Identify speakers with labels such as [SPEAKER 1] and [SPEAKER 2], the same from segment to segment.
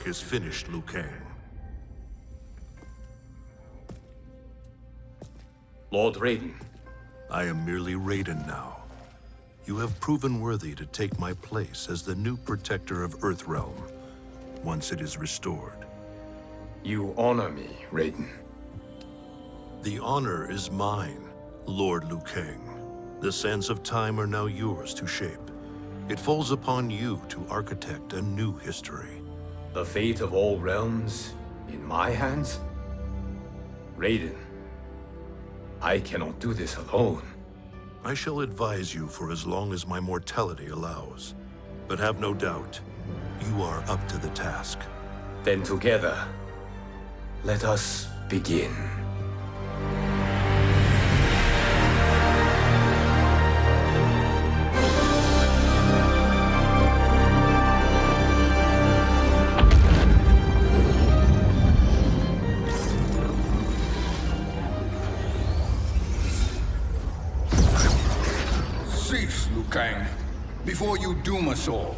[SPEAKER 1] work is finished, Liu Kang.
[SPEAKER 2] Lord Raiden.
[SPEAKER 1] I am merely Raiden now. You have proven worthy to take my place as the new protector of Earthrealm, once it is restored.
[SPEAKER 2] You honor me, Raiden.
[SPEAKER 1] The honor is mine, Lord Liu Kang. The sands of time are now yours to shape. It falls upon you to architect a new history.
[SPEAKER 2] The fate of all realms in my hands? Raiden, I cannot do this alone.
[SPEAKER 1] I shall advise you for as long as my mortality allows. But have no doubt, you are up to the task.
[SPEAKER 2] Then together, let us begin.
[SPEAKER 3] Cease, Liu Kang, before you doom us all.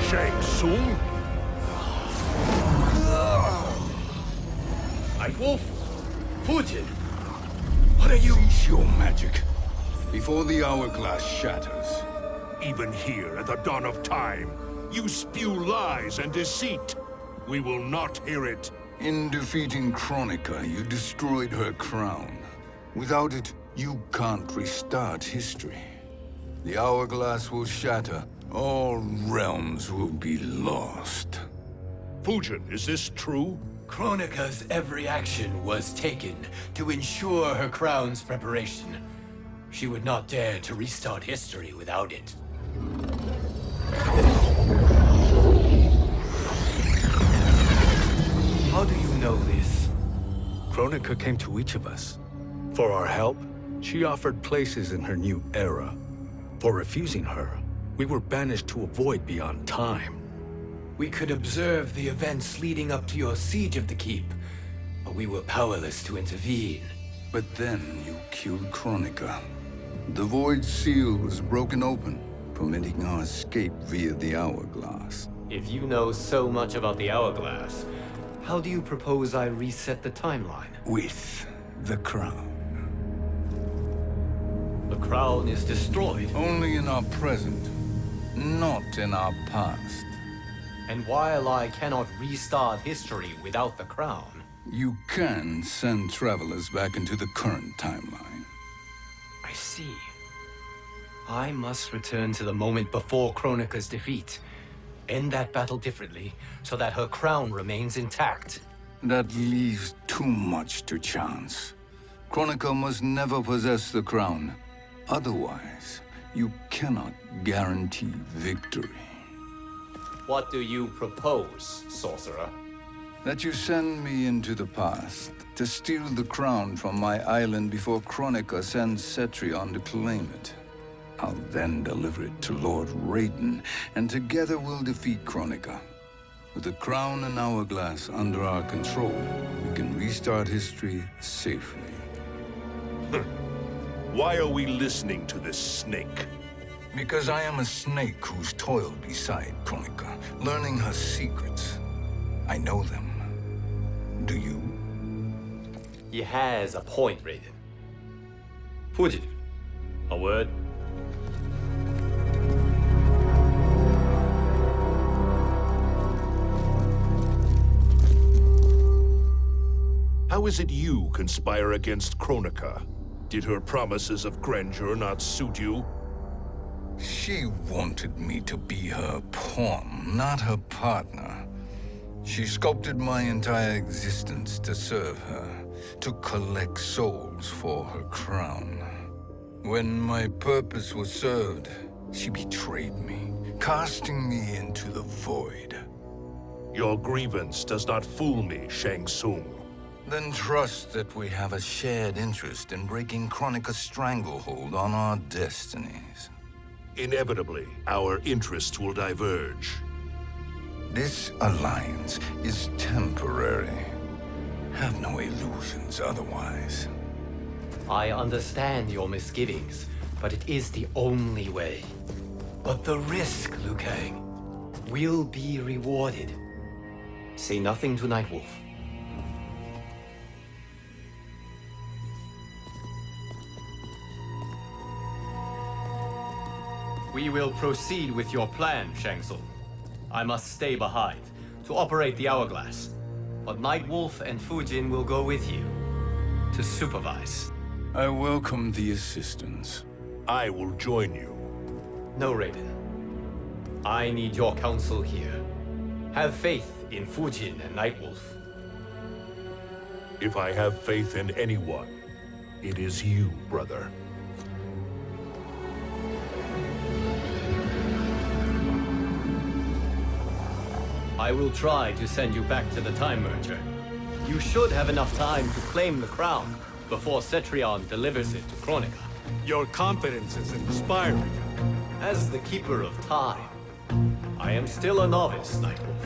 [SPEAKER 1] Shang Tsung?
[SPEAKER 2] Wolf, Putin, what are you?
[SPEAKER 3] Cease your magic, before the hourglass shatters.
[SPEAKER 4] Even here at the dawn of time, you spew lies and deceit. We will not hear it.
[SPEAKER 3] In defeating Kronika, you destroyed her crown. Without it, you can't restart history. The hourglass will shatter. All realms will be lost.
[SPEAKER 4] Fujin, is this true?
[SPEAKER 2] Kronika's every action was taken to ensure her crown's preparation. She would not dare to restart history without it. How do you know this?
[SPEAKER 5] Kronika came to each of us. For our help, she offered places in her new era. For refusing her, we were banished to a void beyond time.
[SPEAKER 2] We could observe the events leading up to your siege of the keep, but we were powerless to intervene.
[SPEAKER 3] But then you killed Kronika. The Void Seal was broken open, permitting our escape via the hourglass.
[SPEAKER 2] If you know so much about the hourglass, how do you propose I reset the timeline?
[SPEAKER 3] With the crown.
[SPEAKER 2] The crown is destroyed.
[SPEAKER 3] Only in our present, not in our past.
[SPEAKER 2] And while I cannot restart history without the crown...
[SPEAKER 3] You can send travelers back into the current timeline.
[SPEAKER 2] I see. I must return to the moment before Kronika's defeat. End that battle differently, so that her crown remains intact.
[SPEAKER 3] That leaves too much to chance. Kronika must never possess the crown. Otherwise, you cannot guarantee victory.
[SPEAKER 2] What do you propose, sorcerer?
[SPEAKER 3] That you send me into the past to steal the crown from my island before Kronika sends Cetrion to claim it. I'll then deliver it to Lord Raiden, and together we'll defeat Kronika. With the crown and hourglass under our control, we can restart history safely.
[SPEAKER 4] Why are we listening to this snake?
[SPEAKER 3] Because I am a snake who's toiled beside Kronika, learning her secrets. I know them. Do you?
[SPEAKER 2] He has a point, Raiden. Fujin, a word?
[SPEAKER 4] How is it you conspire against Kronika? Did her promises of grandeur not suit you?
[SPEAKER 3] She wanted me to be her pawn, not her partner. She sculpted my entire existence to serve her, to collect souls for her crown. When my purpose was served, she betrayed me, casting me into the void.
[SPEAKER 4] Your grievance does not fool me, Shang Tsung.
[SPEAKER 3] Then trust that we have a shared interest in breaking Kronika's stranglehold on our destinies.
[SPEAKER 4] Inevitably, our interests will diverge.
[SPEAKER 3] This alliance is temporary. Have no illusions otherwise.
[SPEAKER 2] I understand your misgivings, but it is the only way. But the risk, Liu Kang, will be rewarded. Say nothing to Nightwolf. We will proceed with your plan, Shang Tsung. I must stay behind to operate the Hourglass. But Nightwolf and Fujin will go with you to supervise.
[SPEAKER 3] I welcome the assistance.
[SPEAKER 4] I will join you.
[SPEAKER 2] No, Raiden. I need your counsel here. Have faith in Fujin and Nightwolf.
[SPEAKER 4] If I have faith in anyone, it is you, brother.
[SPEAKER 2] I will try to send you back to the Time Merger. You should have enough time to claim the crown before Cetrion delivers it to Kronika.
[SPEAKER 5] Your confidence is inspiring.
[SPEAKER 2] As the Keeper of Time, I am still a novice, Nightwolf.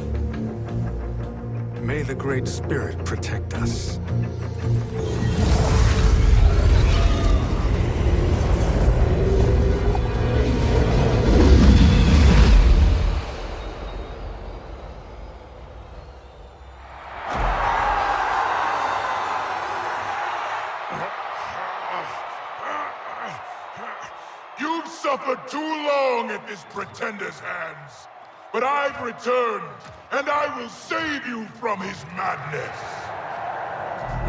[SPEAKER 5] May the Great Spirit protect us.
[SPEAKER 6] You've suffered too long at this pretender's hands. But I've returned, and I will save you from his madness.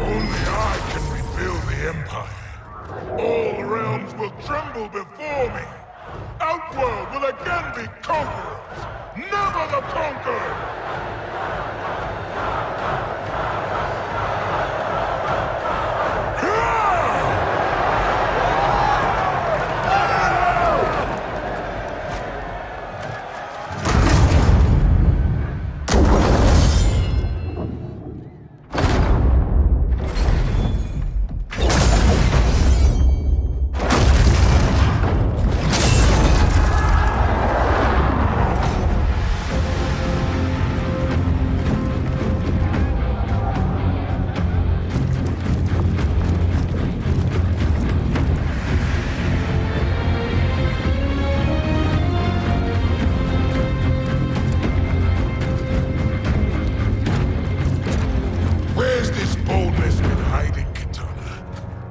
[SPEAKER 6] Only I can rebuild the Empire. All realms will tremble before me. Outworld will again be conquerors, never the conquered!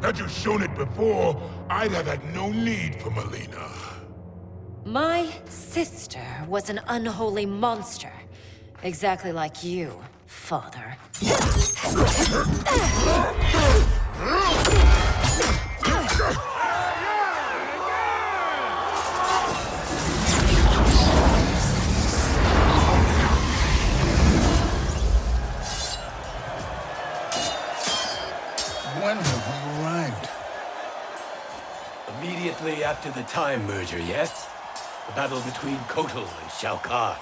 [SPEAKER 6] Had you shown it before, I'd have had no need for Melina.
[SPEAKER 7] My sister was an unholy monster. Exactly like you, father.
[SPEAKER 3] When have we arrived?
[SPEAKER 2] Immediately after the Time Merger, yes? The battle between Kotal and Shao Kahn.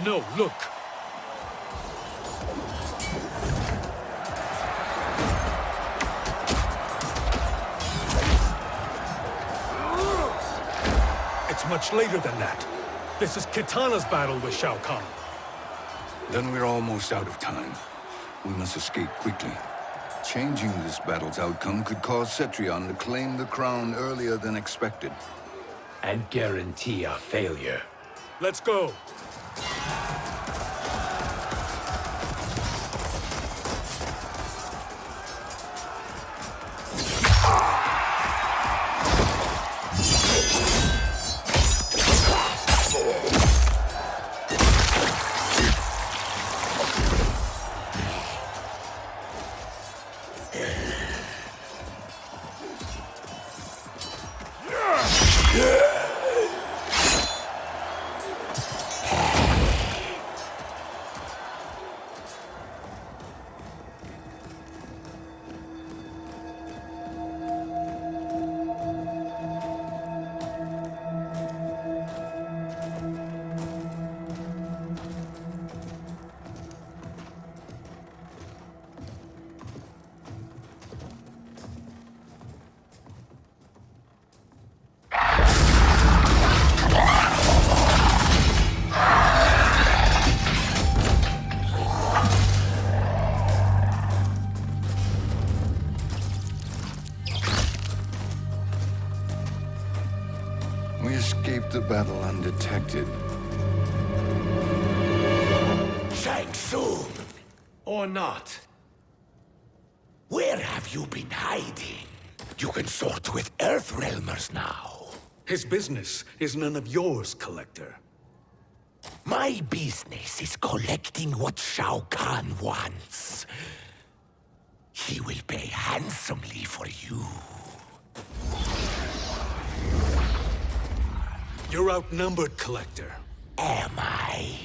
[SPEAKER 5] No, look! It's much later than that. This is Kitana's battle with Shao Kahn.
[SPEAKER 3] Then we're almost out of time. We must escape quickly. Changing this battle's outcome could cause Cetrion to claim the crown earlier than expected.
[SPEAKER 2] And guarantee our failure.
[SPEAKER 5] Let's go!
[SPEAKER 8] Shang Tsung!
[SPEAKER 2] Or not.
[SPEAKER 8] Where have you been hiding? You can sort with Earthrealmers now.
[SPEAKER 5] His business is none of yours, Collector.
[SPEAKER 8] My business is collecting what Shao Kahn wants. He will pay handsomely for you.
[SPEAKER 5] You're outnumbered, Collector.
[SPEAKER 8] Am I?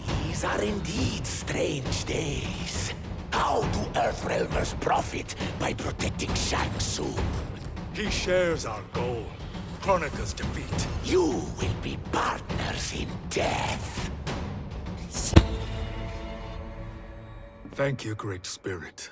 [SPEAKER 8] These are indeed strange days. How do Earthrealmers profit by protecting Shang Tsung?
[SPEAKER 5] He shares our goal. Kronika's defeat.
[SPEAKER 8] You will be partners in death.
[SPEAKER 5] Thank you, Great Spirit.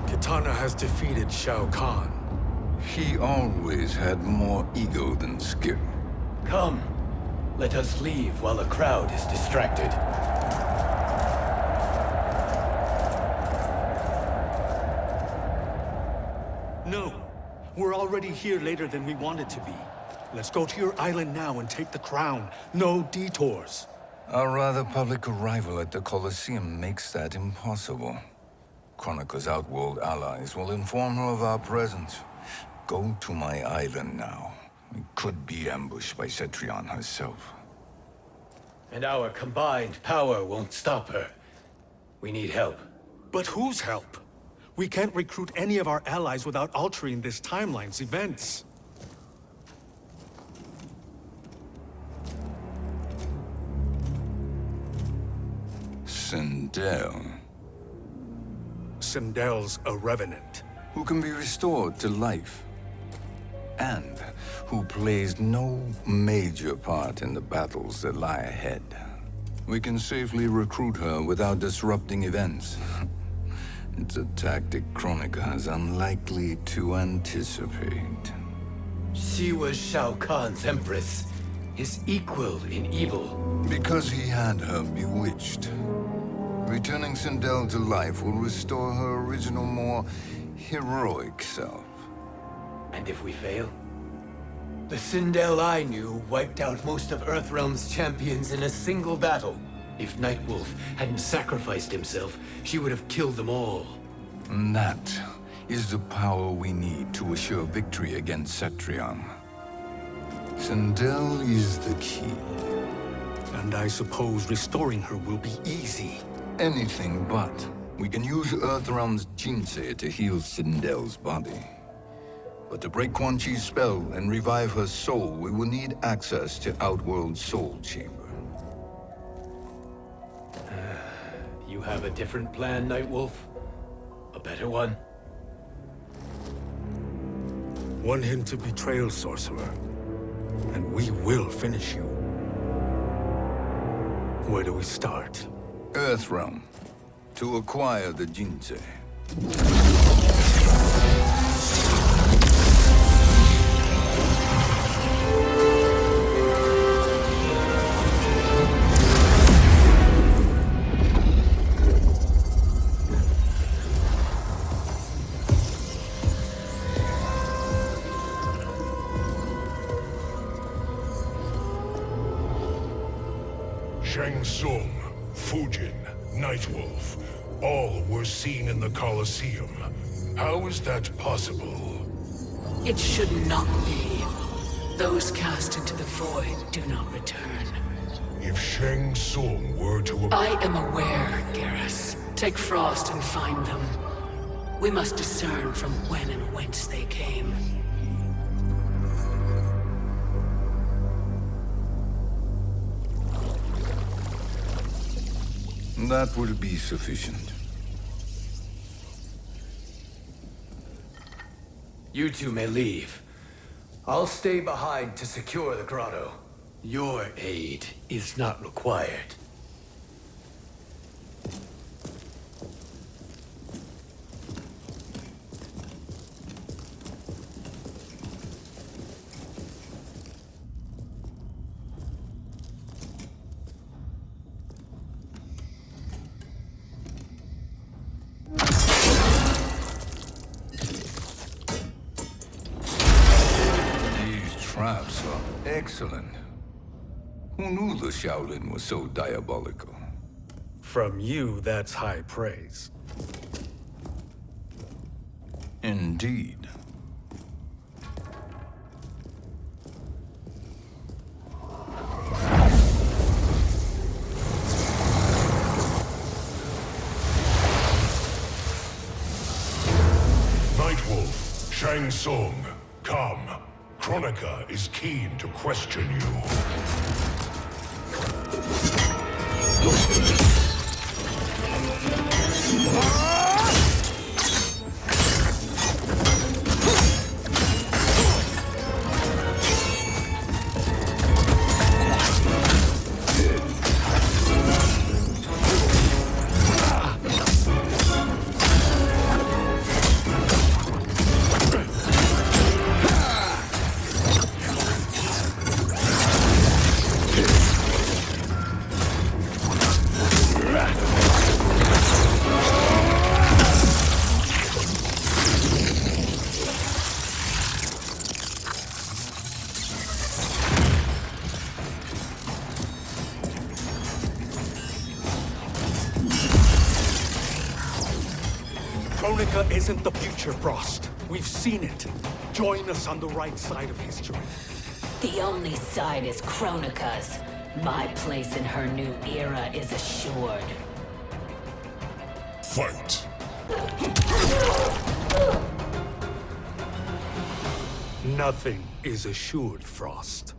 [SPEAKER 5] Kitana has defeated Shao Kahn.
[SPEAKER 3] He always had more ego than skill.
[SPEAKER 2] Come, let us leave while the crowd is distracted.
[SPEAKER 5] No, we're already here later than we wanted to be. Let's go to your island now and take the crown. No detours.
[SPEAKER 3] Our rather public arrival at the Colosseum makes that impossible. Kronika's outworld allies will inform her of our presence. Go to my island now. We could be ambushed by Cetrion herself.
[SPEAKER 2] And our combined power won't stop her. We need help.
[SPEAKER 5] But whose help? We can't recruit any of our allies without altering this timeline's events.
[SPEAKER 3] Sindel,
[SPEAKER 5] Sindel's a revenant.
[SPEAKER 3] who can be restored to life, and who plays no major part in the battles that lie ahead. We can safely recruit her without disrupting events. It's a tactic Kronika is unlikely to anticipate.
[SPEAKER 2] She was Shao Kahn's empress, his equal in evil.
[SPEAKER 3] Because he had her bewitched. Returning Sindel to life will restore her original, more heroic self.
[SPEAKER 2] And if we fail? The Sindel I knew wiped out most of Earthrealm's champions in a single battle. If Nightwolf hadn't sacrificed himself, she would have killed them all.
[SPEAKER 3] And that is the power we need to assure victory against Cetrion. Sindel is the key.
[SPEAKER 5] And I suppose restoring her will be easy.
[SPEAKER 3] Anything but. We can use Earthrealm's Jinsei to heal Sindel's body. But to break Quan Chi's spell and revive her soul, we will need access to Outworld's Soul Chamber.
[SPEAKER 2] You have a different plan, Nightwolf? A better one?
[SPEAKER 5] Want him to betrayal, Sorcerer. And we will finish you. Where do we start?
[SPEAKER 3] Earthrealm. To acquire the Jinsei.
[SPEAKER 6] Shang Tsung, Fujin, Nightwolf, all were seen in the Colosseum. How is that possible?
[SPEAKER 9] It should not be. Those cast into the void do not return.
[SPEAKER 6] If Shang Tsung were to...
[SPEAKER 9] I am aware, Garrus. Take Frost and find them. We must discern from when and whence they came.
[SPEAKER 3] That will be sufficient.
[SPEAKER 5] You two may leave. I'll stay behind to secure the grotto. Your aid is not required.
[SPEAKER 3] Traps are excellent. Who knew the Shaolin was so diabolical?
[SPEAKER 5] From you, that's high praise.
[SPEAKER 3] Indeed.
[SPEAKER 6] Nightwolf, Shang Tsung, come. Kronika is keen to question you.
[SPEAKER 5] Kronika isn't the future, Frost. We've seen it. Join us on the right side of history.
[SPEAKER 9] The only side is Kronika's. My place in her new era is assured.
[SPEAKER 6] Fight!
[SPEAKER 5] Nothing is assured, Frost.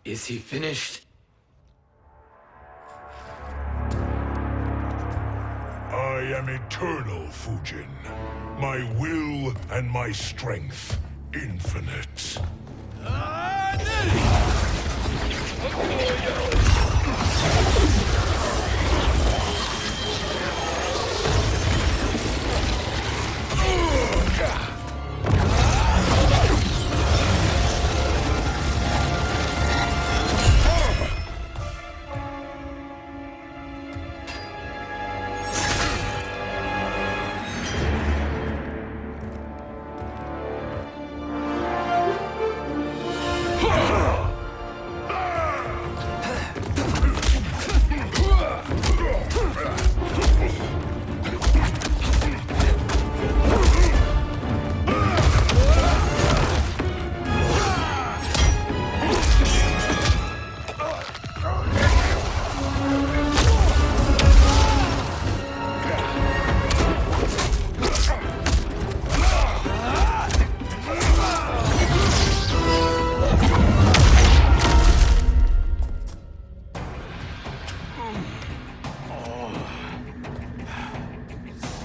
[SPEAKER 2] Is he finished?
[SPEAKER 6] I am eternal, Fujin. My will and my strength, infinite.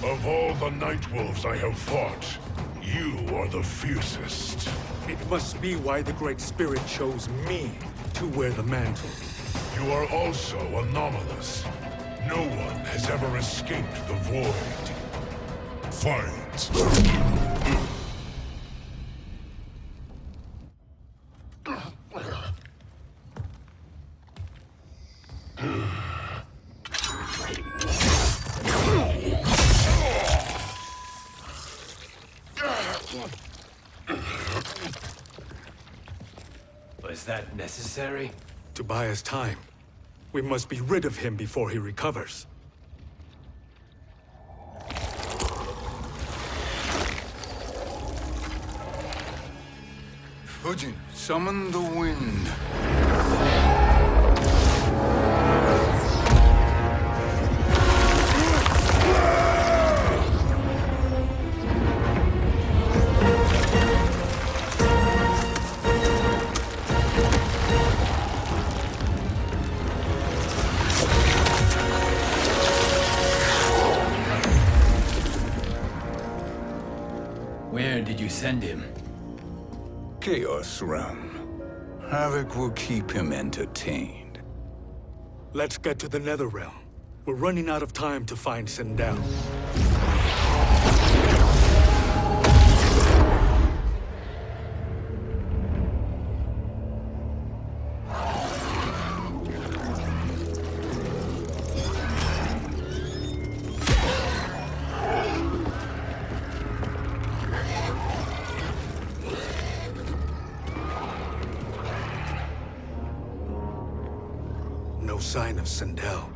[SPEAKER 6] Of all the Nightwolves I have fought, you are the fiercest.
[SPEAKER 5] It must be why the Great Spirit chose me to wear the mantle.
[SPEAKER 6] You are also anomalous. No one has ever escaped the void. Fight!
[SPEAKER 2] Was that necessary?
[SPEAKER 5] To buy us time. We must be rid of him before he recovers.
[SPEAKER 3] Ujin, summon the wind.
[SPEAKER 2] Where did you send him?
[SPEAKER 3] Chaos Realm. Havoc will keep him entertained.
[SPEAKER 5] Let's get to the Netherrealm. We're running out of time to find Sindel. No sign of Sindel.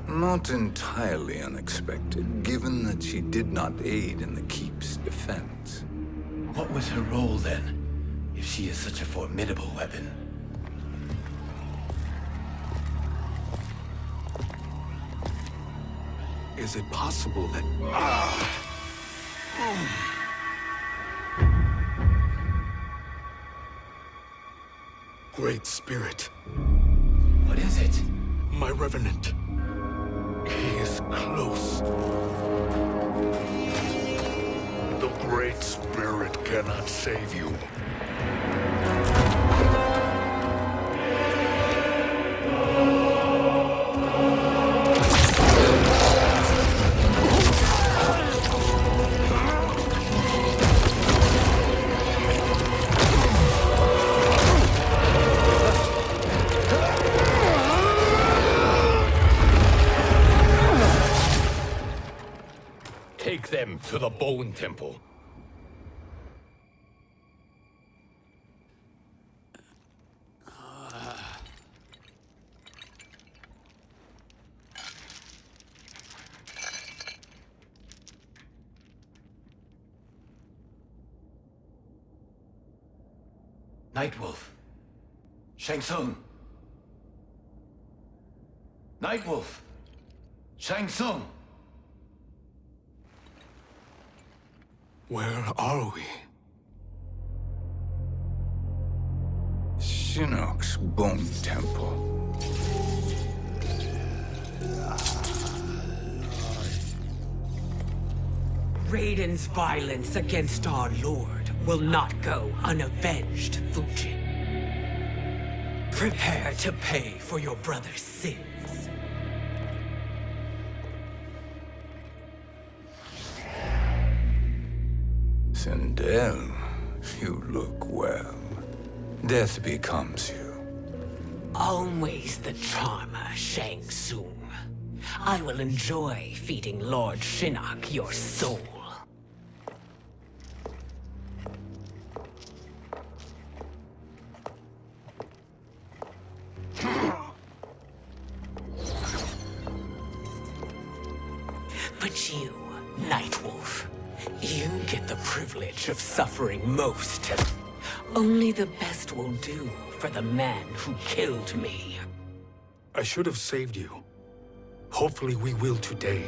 [SPEAKER 3] Not entirely unexpected, given that she did not aid in the Keep's defense.
[SPEAKER 2] What was her role then, if she is such a formidable weapon?
[SPEAKER 5] Is it possible that... Great Spirit.
[SPEAKER 2] What is it?
[SPEAKER 5] My Revenant. He is close.
[SPEAKER 6] The Great Spirit cannot save you.
[SPEAKER 8] Take them to the Bone Temple.
[SPEAKER 2] Nightwolf. Shang Tsung. Nightwolf. Shang Tsung.
[SPEAKER 5] Where are we?
[SPEAKER 3] Shinnok's Bone Temple.
[SPEAKER 10] Raiden's violence against our Lord will not go unavenged, Fujin. Prepare to pay for your brother's sins.
[SPEAKER 3] Sindel, you look well. Death becomes you.
[SPEAKER 10] Always the charmer, Shang Tsung. I will enjoy feeding Lord Shinnok your soul. But you, Nightwolf, you get the privilege of suffering most. Only the best will do for the man who killed me.
[SPEAKER 5] I should have saved you. Hopefully we will today.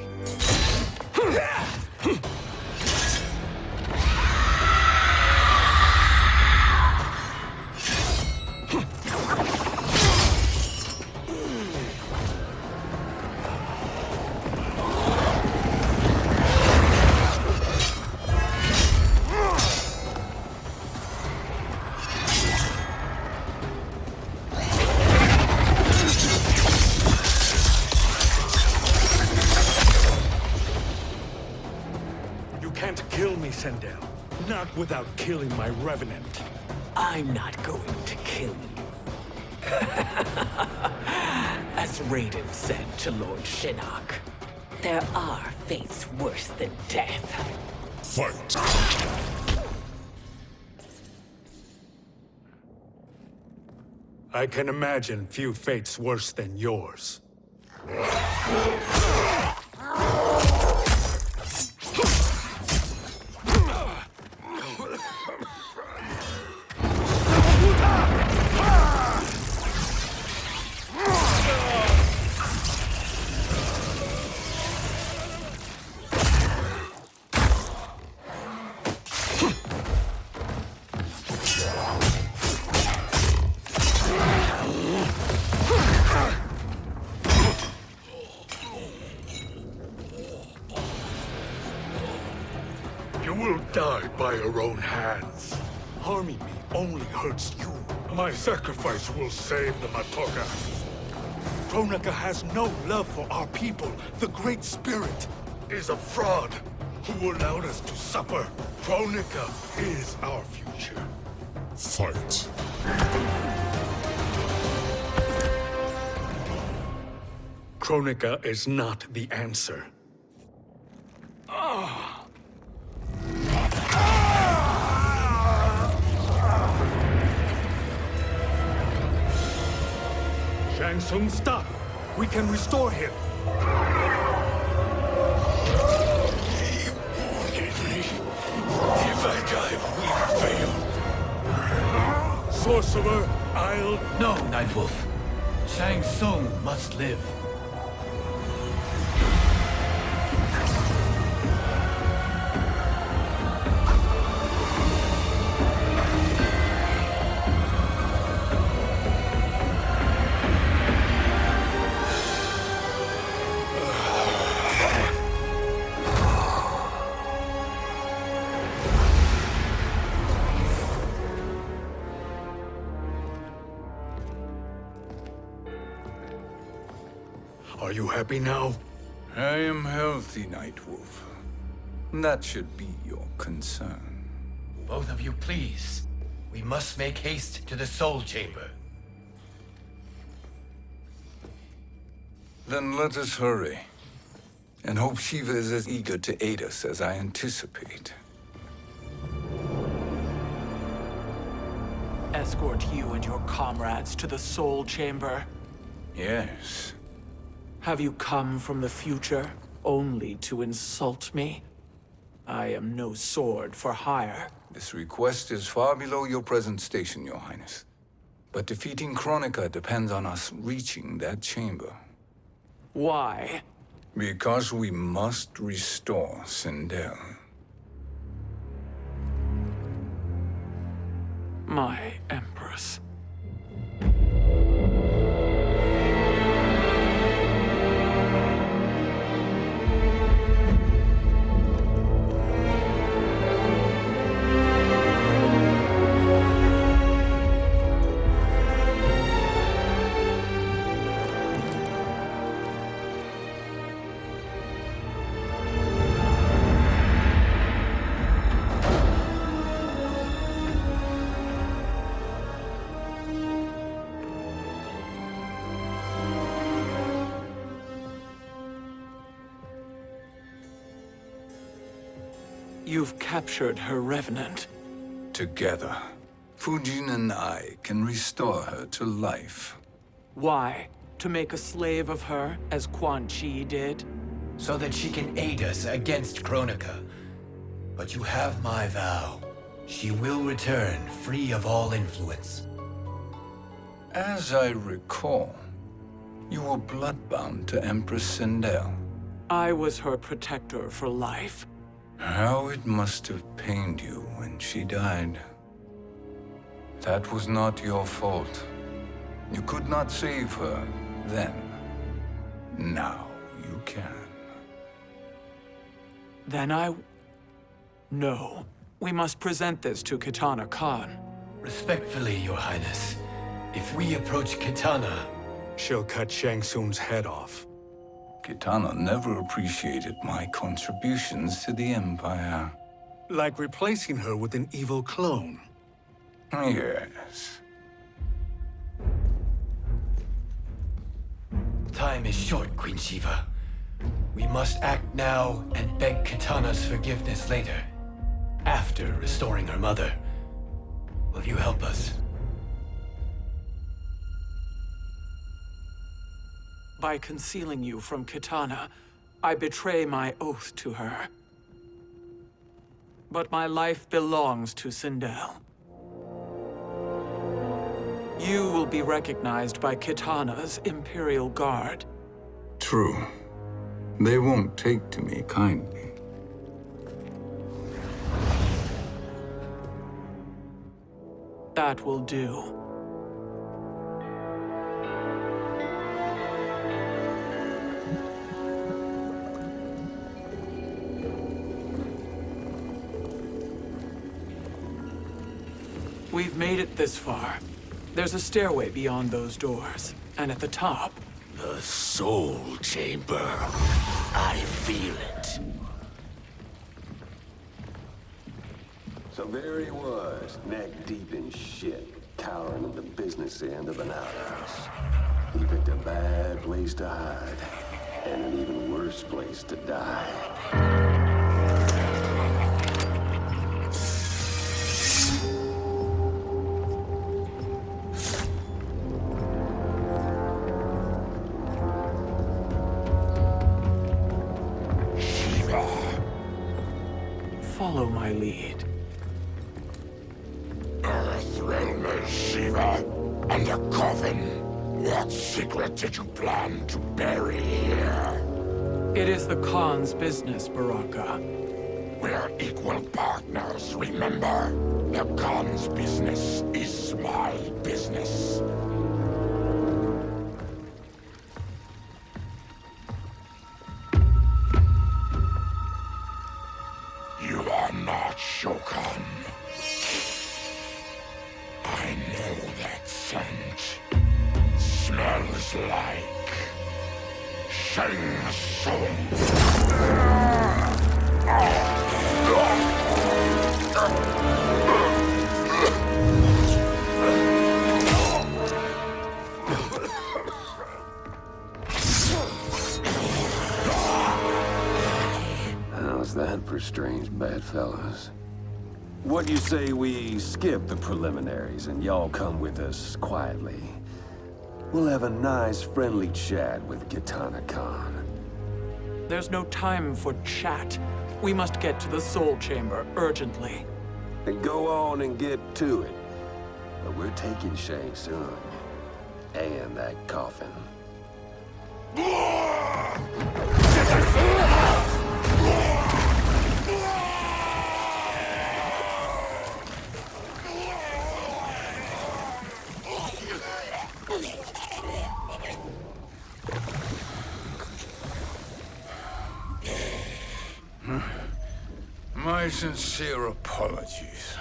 [SPEAKER 5] Kill me, Sindel. Not without killing my Revenant.
[SPEAKER 10] I'm not going to kill you. As Raiden said to Lord Shinnok, there are fates worse than death.
[SPEAKER 6] Fight!
[SPEAKER 5] I can imagine few fates worse than yours. will die by your own hands. Harming me only hurts you. My sacrifice will save the Matoka. Kronika has no love for our people. The Great Spirit is a fraud who allowed us to suffer. Kronika is our future.
[SPEAKER 6] Fight.
[SPEAKER 5] Kronika is not the answer. Shang Tsung, stop! We can restore him!
[SPEAKER 8] If I die, we fail.
[SPEAKER 5] Sorcerer, I'll...
[SPEAKER 2] No, Nightwolf. Shang Tsung must live.
[SPEAKER 5] Are you happy now?
[SPEAKER 3] I am healthy, Nightwolf. That should be your concern.
[SPEAKER 2] Both of you, please. We must make haste to the Soul Chamber.
[SPEAKER 3] Then let us hurry. And hope Shiva is as eager to aid us as I anticipate.
[SPEAKER 11] Escort you and your comrades to the Soul Chamber.
[SPEAKER 3] Yes.
[SPEAKER 11] Have you come from the future only to insult me? I am no sword for hire.
[SPEAKER 3] This request is far below your present station, Your Highness. But defeating Kronika depends on us reaching that chamber.
[SPEAKER 11] Why?
[SPEAKER 3] Because we must restore Sindel.
[SPEAKER 11] My Empress. You've captured her revenant.
[SPEAKER 3] Together, Fujin and I can restore her to life.
[SPEAKER 11] Why? To make a slave of her, as Quan Chi did?
[SPEAKER 2] So that she can aid us against Kronika. But you have my vow. She will return free of all influence.
[SPEAKER 3] As I recall, you were bloodbound to Empress Sindel.
[SPEAKER 11] I was her protector for life.
[SPEAKER 3] How it must have pained you when she died. That was not your fault. You could not save her then. Now you can.
[SPEAKER 11] Then No. We must present this to Kitana Khan.
[SPEAKER 2] Respectfully, Your Highness, if we approach Kitana...
[SPEAKER 5] She'll cut Shang Tsung's head off.
[SPEAKER 3] Kitana never appreciated my contributions to the Empire.
[SPEAKER 5] Like replacing her with an evil clone.
[SPEAKER 3] Yes.
[SPEAKER 2] Time is short, Queen Shiva. We must act now and beg Kitana's forgiveness later. After restoring her mother. Will you help us?
[SPEAKER 11] By concealing you from Kitana, I betray my oath to her. But my life belongs to Sindel. You will be recognized by Kitana's Imperial Guard.
[SPEAKER 3] True. They won't take to me kindly.
[SPEAKER 11] That will do. We've made it this far. There's a stairway beyond those doors, and at the top...
[SPEAKER 8] The Soul Chamber. I feel it.
[SPEAKER 12] So there he was, neck deep in shit, cowering at the business end of an outhouse. He picked a bad place to hide, and an even worse place to die.
[SPEAKER 11] Follow my lead.
[SPEAKER 8] Earthrealmer Shiva, and a coffin. What secret did you plan to bury here?
[SPEAKER 11] It is the Khan's business, Baraka.
[SPEAKER 8] We're equal partners, remember? The Khan's business is my business. You are not Shokan. I know that scent. Smells like Shang Tsung.
[SPEAKER 12] How's that for strange bedfellows? What do you say we skip the preliminaries and y'all come with us quietly? We'll have a nice, friendly chat with Kitana Khan.
[SPEAKER 11] There's no time for chat. We must get to the Soul Chamber urgently.
[SPEAKER 12] Then go on and get to it. But we're taking Shang Tsung. And that coffin.
[SPEAKER 5] My sincere apologies.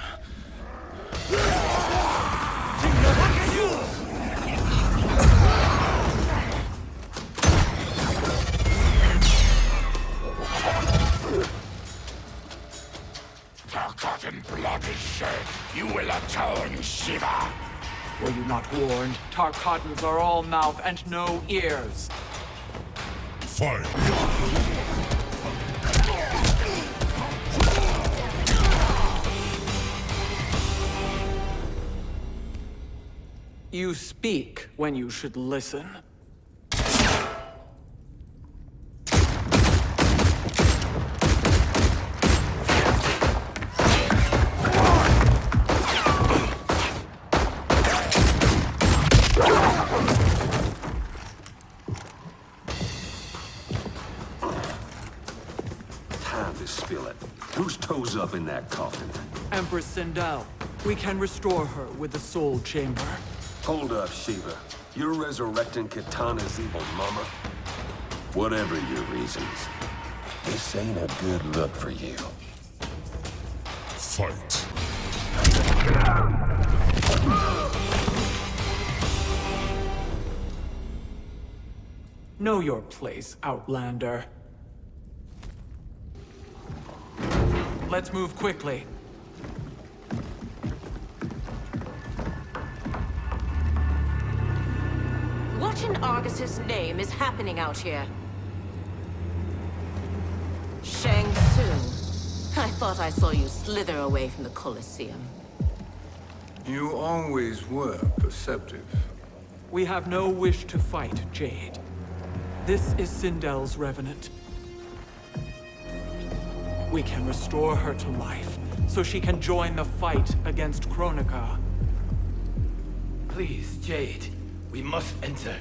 [SPEAKER 8] Forgotten blood is shed. You will atone, Shiva.
[SPEAKER 11] Were you not warned? Tarkatans are all mouth and no ears.
[SPEAKER 4] Fight!
[SPEAKER 11] You speak when you should listen.
[SPEAKER 12] Time to spill it. Whose toes up in that coffin?
[SPEAKER 11] Empress Sindel, we can restore her with the Soul Chamber.
[SPEAKER 12] Hold up, Shiva. You're resurrecting Kitana's evil mama? Whatever your reasons, this ain't a good look for you.
[SPEAKER 4] Fight!
[SPEAKER 11] Know your place, Outlander. Let's move quickly.
[SPEAKER 7] What in Argus's name is happening out here? Shang Tsung. I thought I saw you slither away from the Colosseum.
[SPEAKER 3] You always were perceptive.
[SPEAKER 11] We have no wish to fight, Jade. This is Sindel's revenant. We can restore her to life, so she can join the fight against Kronika.
[SPEAKER 2] Please, Jade. We must enter.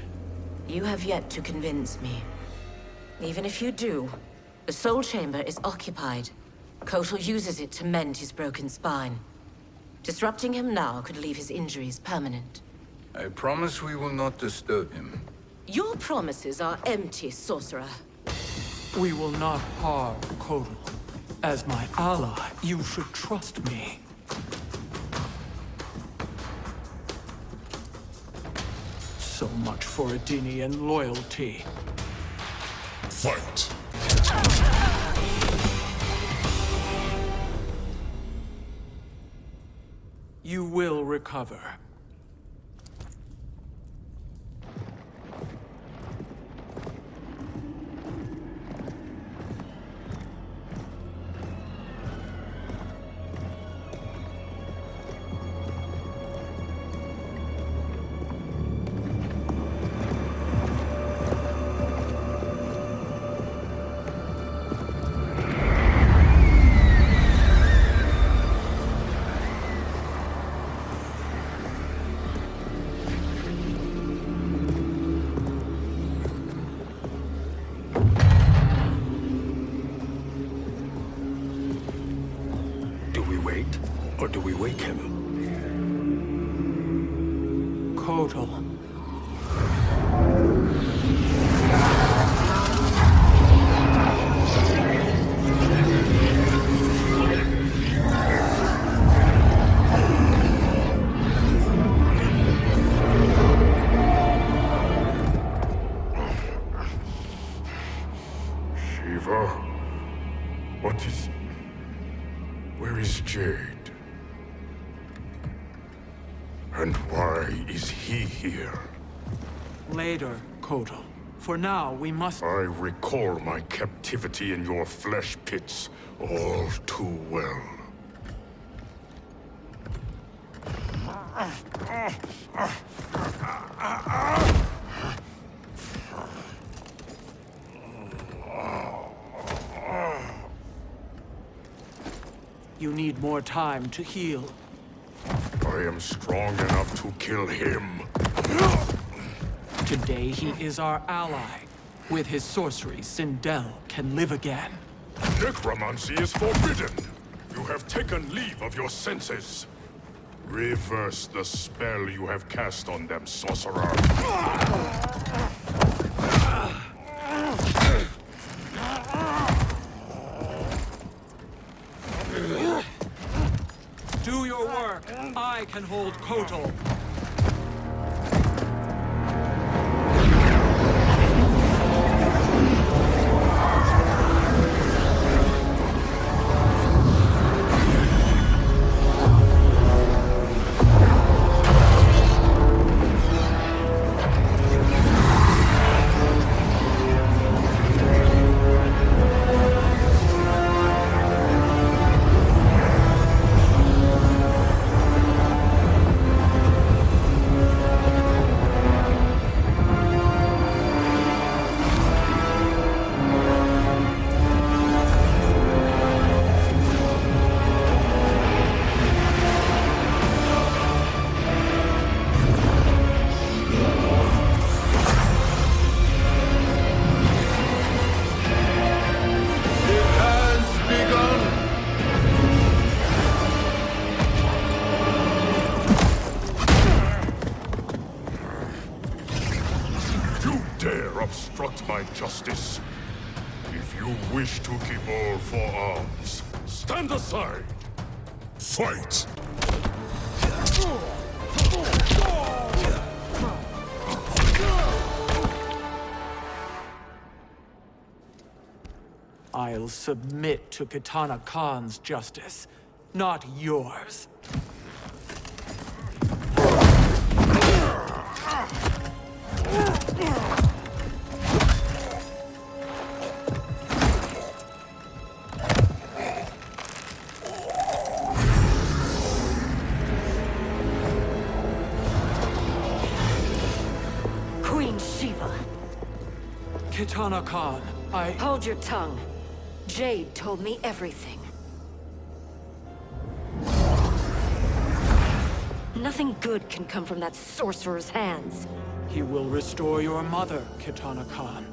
[SPEAKER 7] You have yet to convince me. Even if you do, the Soul Chamber is occupied. Kotal uses it to mend his broken spine. Disrupting him now could leave his injuries permanent.
[SPEAKER 3] I promise we will not disturb him.
[SPEAKER 7] Your promises are empty, sorcerer.
[SPEAKER 11] We will not harm Kotal. As my ally, you should trust me. So much for Adenian loyalty.
[SPEAKER 6] Fight!
[SPEAKER 11] You will recover.
[SPEAKER 5] Do we wait, or do we wake him?
[SPEAKER 11] Kotal.
[SPEAKER 6] Shiva? What is... Where is Jade? And why is he here?
[SPEAKER 11] Later, Kotal. For now, we must...
[SPEAKER 6] I recall my captivity in your flesh pits all too well.
[SPEAKER 11] You need more time to heal.
[SPEAKER 6] I am strong enough to kill him.
[SPEAKER 11] Today, he is our ally. With his sorcery, Sindel can live again.
[SPEAKER 6] Necromancy is forbidden. You have taken leave of your senses. Reverse the spell you have cast on them, sorcerer.
[SPEAKER 11] Do your work. I can hold Kotal.
[SPEAKER 6] Obstruct my justice. If you wish to keep all four arms, stand aside. Fight!
[SPEAKER 11] I'll submit to Kitana Khan's justice, not yours.
[SPEAKER 7] Queen Shiva.
[SPEAKER 11] Kitana Khan,
[SPEAKER 7] Hold your tongue. Jade told me everything. Nothing good can come from that sorcerer's hands.
[SPEAKER 11] He will restore your mother, Kitana Khan.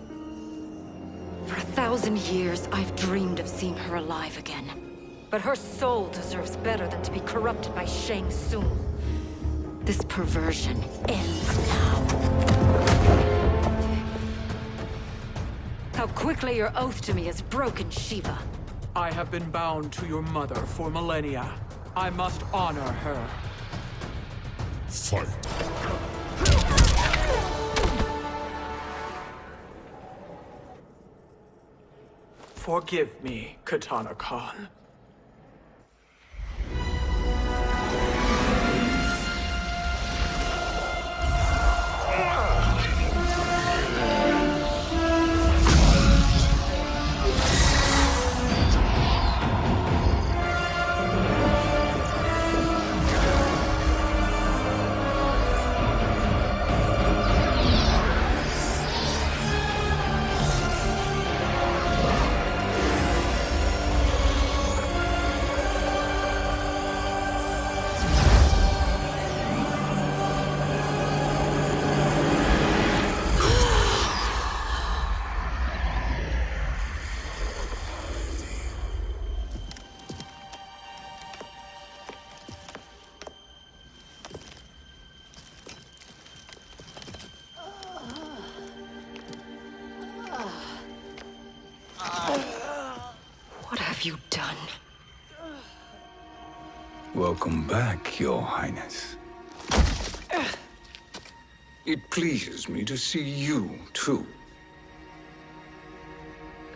[SPEAKER 7] For 1,000 years, I've dreamed of seeing her alive again. But her soul deserves better than to be corrupted by Shang Tsung. This perversion ends now. How quickly your oath to me has broken, Shiva.
[SPEAKER 11] I have been bound to your mother for millennia. I must honor her.
[SPEAKER 6] Fight!
[SPEAKER 11] Forgive me, Katana Khan.
[SPEAKER 13] What have you done?
[SPEAKER 3] Welcome back, Your Highness. It pleases me to see you, too.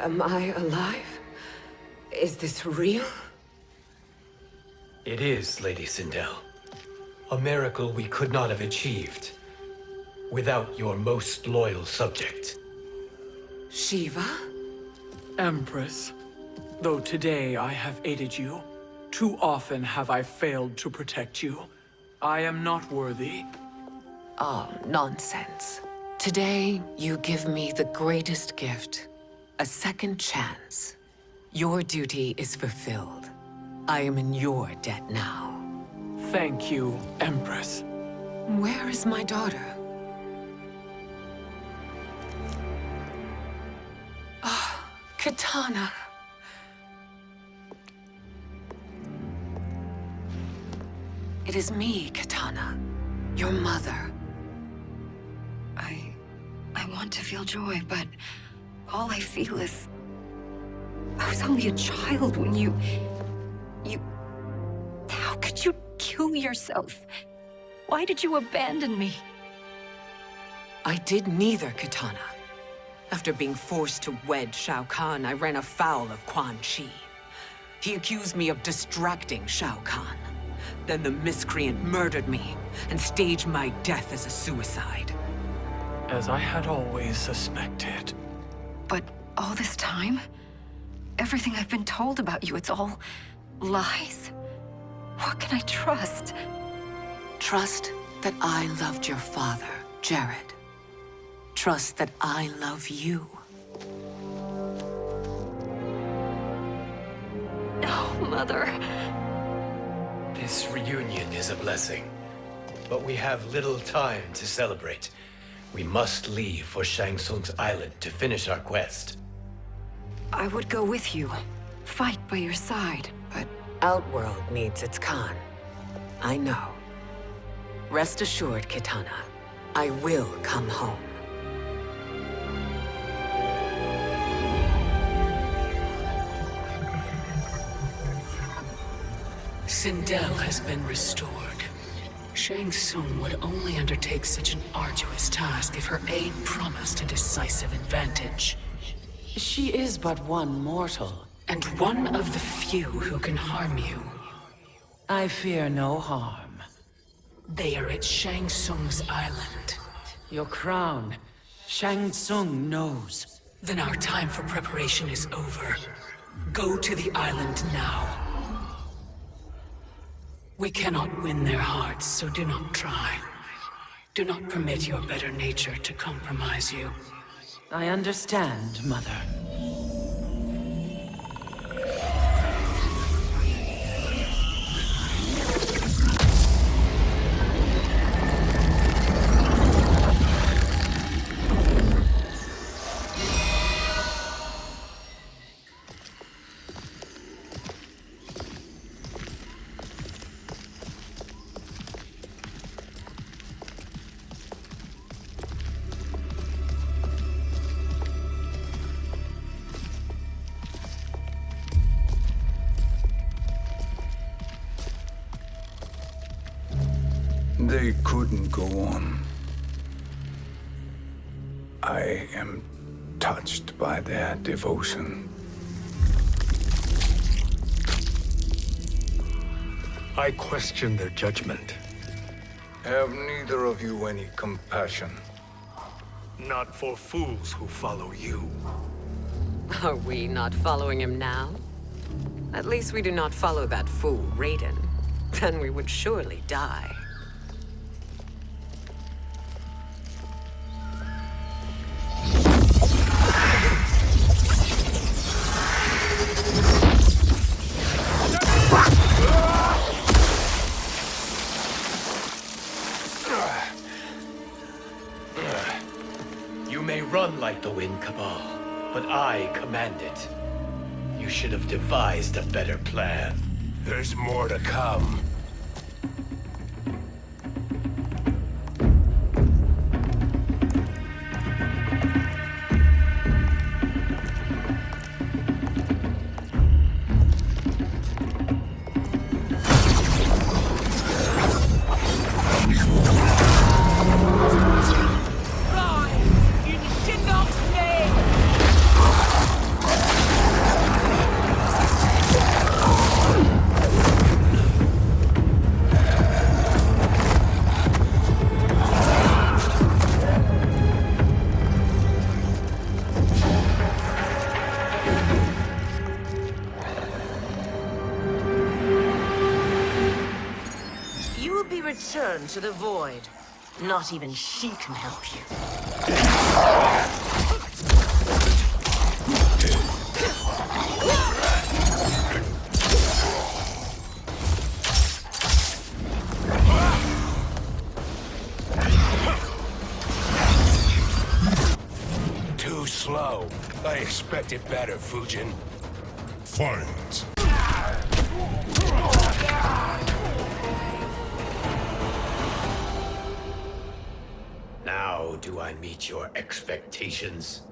[SPEAKER 13] Am I alive? Is this real?
[SPEAKER 2] It is, Lady Sindel. A miracle we could not have achieved without your most loyal subject.
[SPEAKER 13] Shiva?
[SPEAKER 11] Empress, though today I have aided you, too often have I failed to protect you. I am not worthy.
[SPEAKER 13] Oh, nonsense. Today, you give me the greatest gift. A second chance. Your duty is fulfilled. I am in your debt now.
[SPEAKER 11] Thank you, Empress.
[SPEAKER 13] Where is my daughter? Ah, Katana. It is me, Katana. Your mother.
[SPEAKER 14] I want to feel joy, but all I feel is... I was only a child when you... How could you kill yourself? Why did you abandon me?
[SPEAKER 13] I did neither, Katana. After being forced to wed Shao Kahn, I ran afoul of Quan Chi. He accused me of distracting Shao Kahn. Then the miscreant murdered me and staged my death as a suicide.
[SPEAKER 11] As I had always suspected.
[SPEAKER 14] But all this time? Everything I've been told about you, it's all lies? What can I trust?
[SPEAKER 13] Trust that I loved your father, Jared. Trust that I love you.
[SPEAKER 14] No, Mother.
[SPEAKER 2] This reunion is a blessing, but we have little time to celebrate. We must leave for Shang Tsung's island to finish our quest.
[SPEAKER 14] I would go with you. Fight by your side.
[SPEAKER 13] But Outworld needs its Khan. I know. Rest assured, Kitana. I will come home.
[SPEAKER 9] Sindel has been restored. Shang Tsung would only undertake such an arduous task if her aid promised a decisive advantage.
[SPEAKER 10] She is but one mortal.
[SPEAKER 9] And one of the few who can harm you.
[SPEAKER 10] I fear no harm.
[SPEAKER 9] They are at Shang Tsung's island.
[SPEAKER 10] Your crown. Shang Tsung knows.
[SPEAKER 9] Then our time for preparation is over. Go to the island now. We cannot win their hearts, so do not try. Do not permit your better nature to compromise you.
[SPEAKER 10] I understand, Mother.
[SPEAKER 3] They couldn't go on. I am touched by their devotion.
[SPEAKER 5] I question their judgment.
[SPEAKER 3] Have neither of you any compassion?
[SPEAKER 5] Not for fools who follow you.
[SPEAKER 13] Are we not following him now? At least we do not follow that fool, Raiden. Then we would surely die.
[SPEAKER 2] You may run like the wind, Cabal, but I command it. You should have devised a better plan.
[SPEAKER 8] There's more to come.
[SPEAKER 7] Return to the void. Not even she can help you.
[SPEAKER 8] Too slow. I expected better, Fujin.
[SPEAKER 6] Fight.
[SPEAKER 2] Now do I meet your expectations?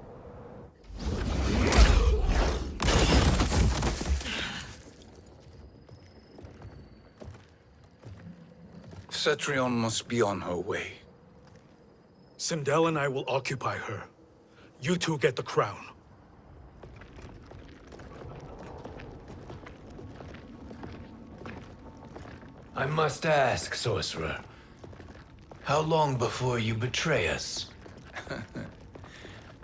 [SPEAKER 3] Cetrion must be on her way.
[SPEAKER 5] Sindel and I will occupy her. You two get the crown.
[SPEAKER 2] I must ask, sorcerer. How long before you betray us?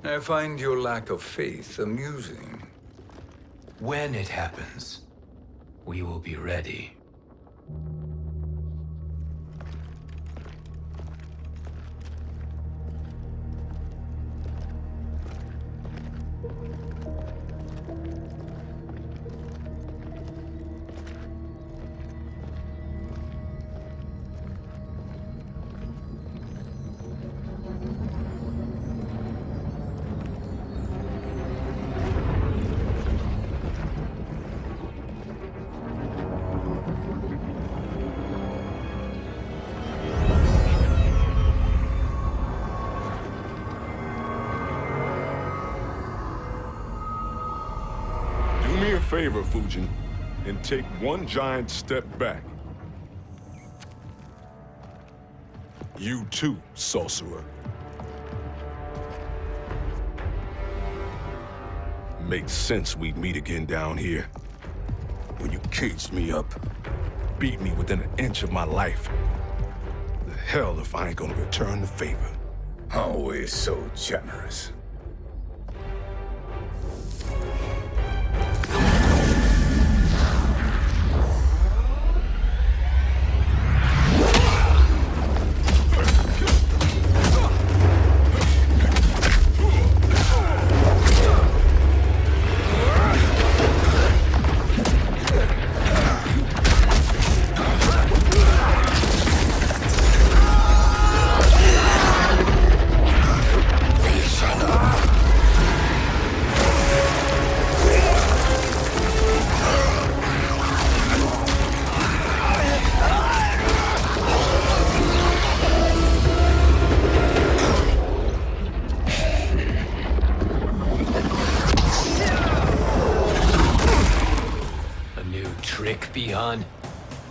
[SPEAKER 3] I find your lack of faith amusing.
[SPEAKER 2] When it happens, we will be ready.
[SPEAKER 6] Favor, Fujin, and take one giant step back. You too, sorcerer. Makes sense we'd meet again down here. When you caged me up, beat me within an inch of my life. The hell if I ain't gonna return the favor.
[SPEAKER 3] Always so generous.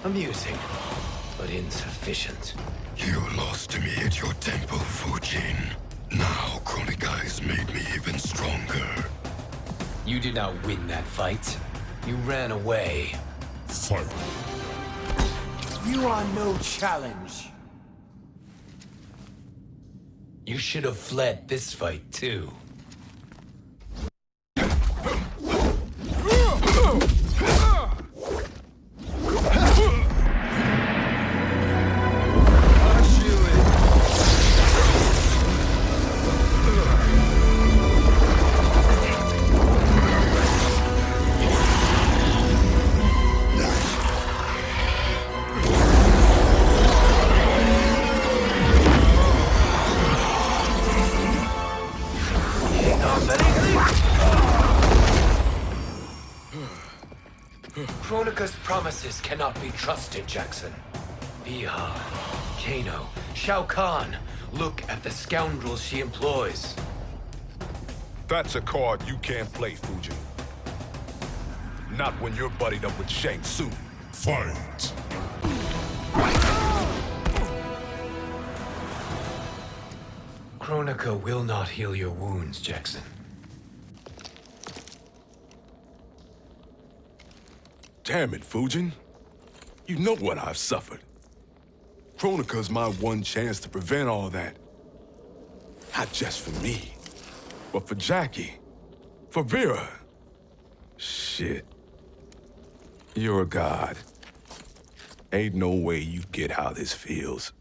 [SPEAKER 2] Amusing, but insufficient.
[SPEAKER 6] You lost to me at your temple, Fujin. Now Kronika has made me even stronger.
[SPEAKER 2] You did not win that fight. You ran away.
[SPEAKER 6] Fight.
[SPEAKER 8] You are no challenge.
[SPEAKER 2] You should have fled this fight, too. Kronika's promises cannot be trusted, Jackson. Biha, Kano, Shao Kahn. Look at the scoundrels she employs.
[SPEAKER 6] That's a card you can't play, Fujin. Not when you're buddied up with Shang Tsung. Fight!
[SPEAKER 2] Kronika will not heal your wounds, Jackson.
[SPEAKER 6] Damn it, Fujin. You know what I've suffered. Kronika's my one chance to prevent all that. Not just for me, but for Jackie, for Vera. Shit. You're a god. Ain't no way you get how this feels.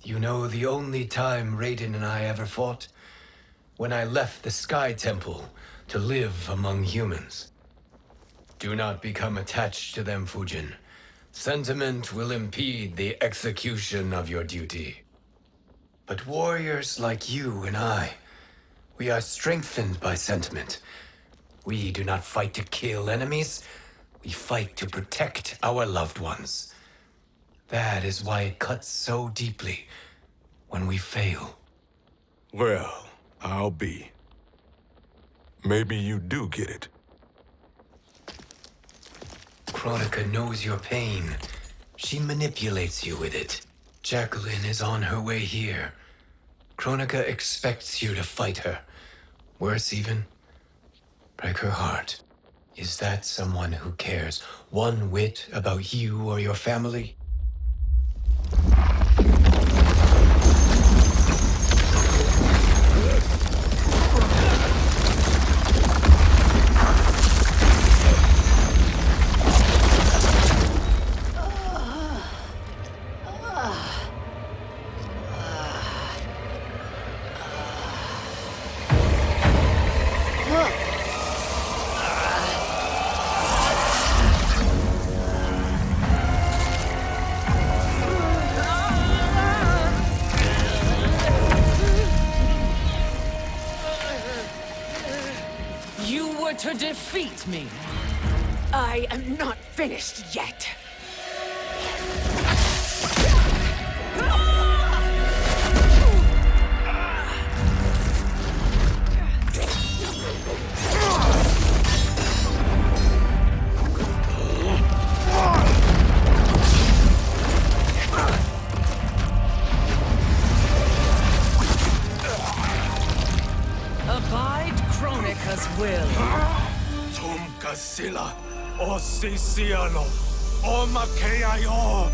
[SPEAKER 2] You know the only time Raiden and I ever fought? When I left the Sky Temple to live among humans. Do not become attached to them, Fujin. Sentiment will impede the execution of your duty. But warriors like you and I, we are strengthened by sentiment. We do not fight to kill enemies. We fight to protect our loved ones. That is why it cuts so deeply when we fail.
[SPEAKER 6] Well, I'll be. Maybe you do get it.
[SPEAKER 2] Kronika knows your pain. She manipulates you with it. Jacqueline is on her way here. Kronika expects you to fight her. Worse even, break her heart. Is that someone who cares one whit about you or your family?
[SPEAKER 9] To defeat me.
[SPEAKER 13] I am not finished yet.
[SPEAKER 9] Abide Kronika's will.
[SPEAKER 5] Sila, o Siciano, o Makeayo.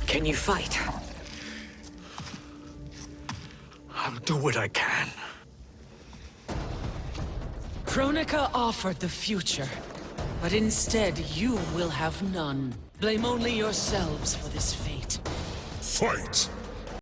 [SPEAKER 13] Can you fight?
[SPEAKER 5] I'll do what I can.
[SPEAKER 9] Kronika offered the future, but instead you will have none. Blame only yourselves for this fate.
[SPEAKER 6] Fight!